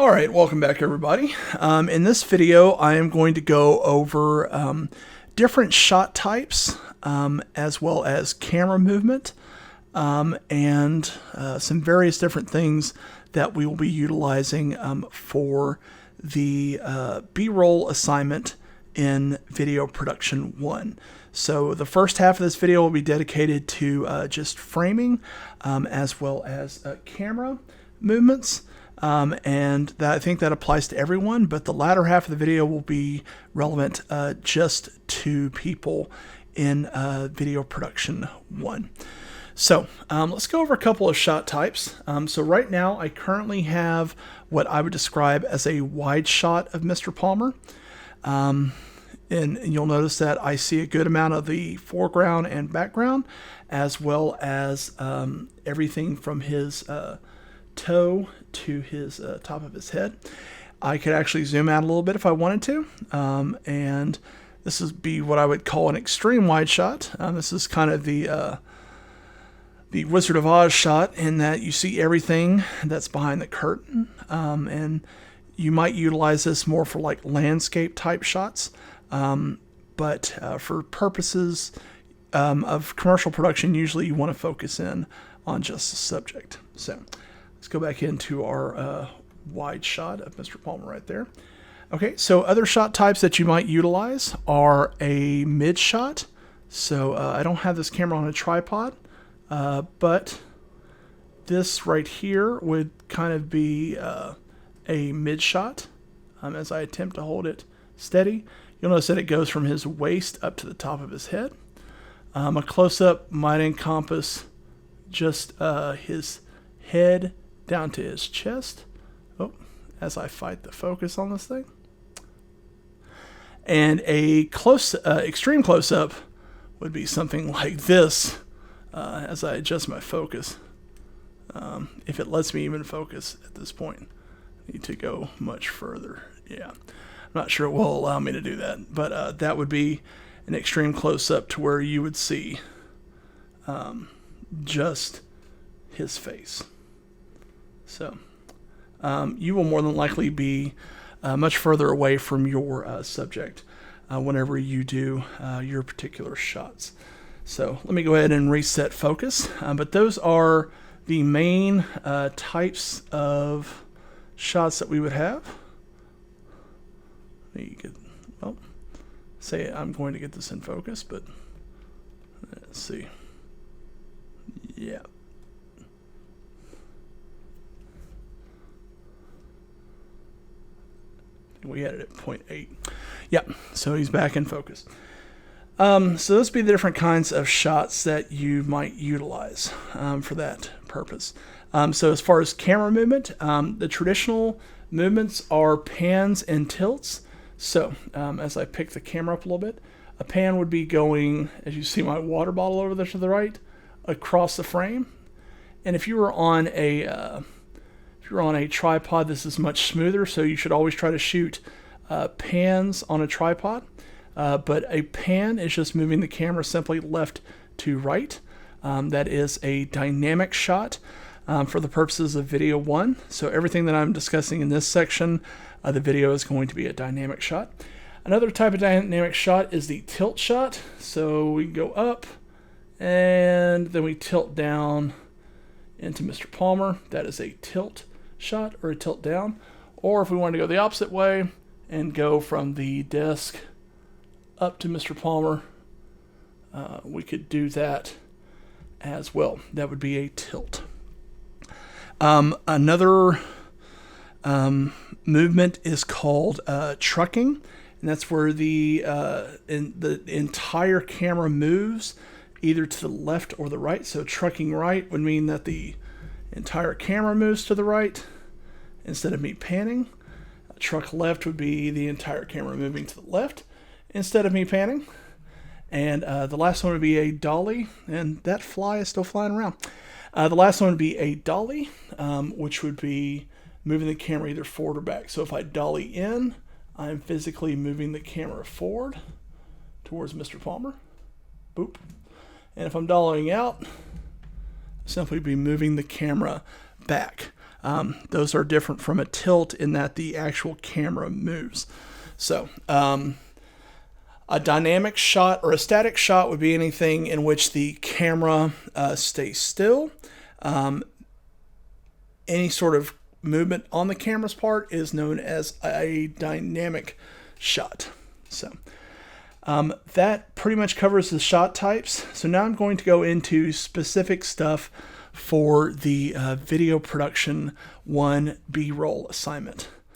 Alright, welcome back everybody. In this video I am going to go over different shot types as well as camera movement and some various different things that we will be utilizing for the B-roll assignment in Video Production 1. So the first half of this video will be dedicated to just framing as well as camera movements. And I think that applies to everyone, but the latter half of the video will be relevant just to people in Video Production 1. So let's go over a couple of shot types. So right now I currently have what I would describe as a wide shot of Mr. Palmer. And you'll notice that I see a good amount of the foreground and background, as well as everything from his toe to his top of his head. I could actually zoom out a little bit if I wanted to, and this would be what I would call an extreme wide shot. This is kind of the Wizard of Oz shot, in that you see everything that's behind the curtain, and you might utilize this more for like landscape type shots, but for purposes of commercial production, usually you want to focus in on just the subject. So let's go back into our wide shot of Mr. Palmer right there. Okay, so other shot types that you might utilize are a mid shot. So I don't have this camera on a tripod, but this right here would kind of be a mid shot as I attempt to hold it steady. You'll notice that it goes from his waist up to the top of his head. A close-up might encompass just his head down to his chest. Oh, as I fight the focus on this thing. And a extreme close-up would be something like this as I adjust my focus. If it lets me even focus at this point. I need to go much further. Yeah, I'm not sure it will allow me to do that, but that would be an extreme close-up to where you would see just his face. So you will more than likely be much further away from your subject whenever you do your particular shots. So let me go ahead and reset focus. But those are the main types of shots that we would have. Well, say I'm going to get this in focus, but let's see. Yeah. We had it at 0.8. Yep, so he's back in focus. So those would be the different kinds of shots that you might utilize for that purpose. So as far as camera movement, the traditional movements are pans and tilts. So as I pick the camera up a little bit, a pan would be going, as you see my water bottle over there to the right, across the frame. And if you were on a tripod, this is much smoother, so you should always try to shoot pans on a tripod. But a pan is just moving the camera simply left to right. That is a dynamic shot for the purposes of video 1. So everything that I'm discussing in this section, the video is going to be a dynamic shot. Another type of dynamic shot is the tilt shot. So we go up and then we tilt down into Mr. Palmer. That is a tilt shot or a tilt down. Or if we want to go the opposite way and go from the desk up to Mr. Palmer, we could do that as well. That would be a tilt. Another movement is called trucking, and that's where the entire camera moves either to the left or the right. So trucking right would mean that the entire camera moves to the right instead of me panning. Truck left would be the entire camera moving to the left instead of me panning. And the last one would be a dolly, and that fly is still flying around. The last one would be a dolly, which would be moving the camera either forward or back. So if I dolly in, I'm physically moving the camera forward towards Mr. Palmer. Boop. And if I'm dollying out, simply be moving the camera back. Those are different from a tilt in that the actual camera moves. So a dynamic shot or a static shot would be anything in which the camera stays still. Any sort of movement on the camera's part is known as a dynamic shot. So that pretty much covers the shot types. So now I'm going to go into specific stuff for the video production 1 B-roll assignment.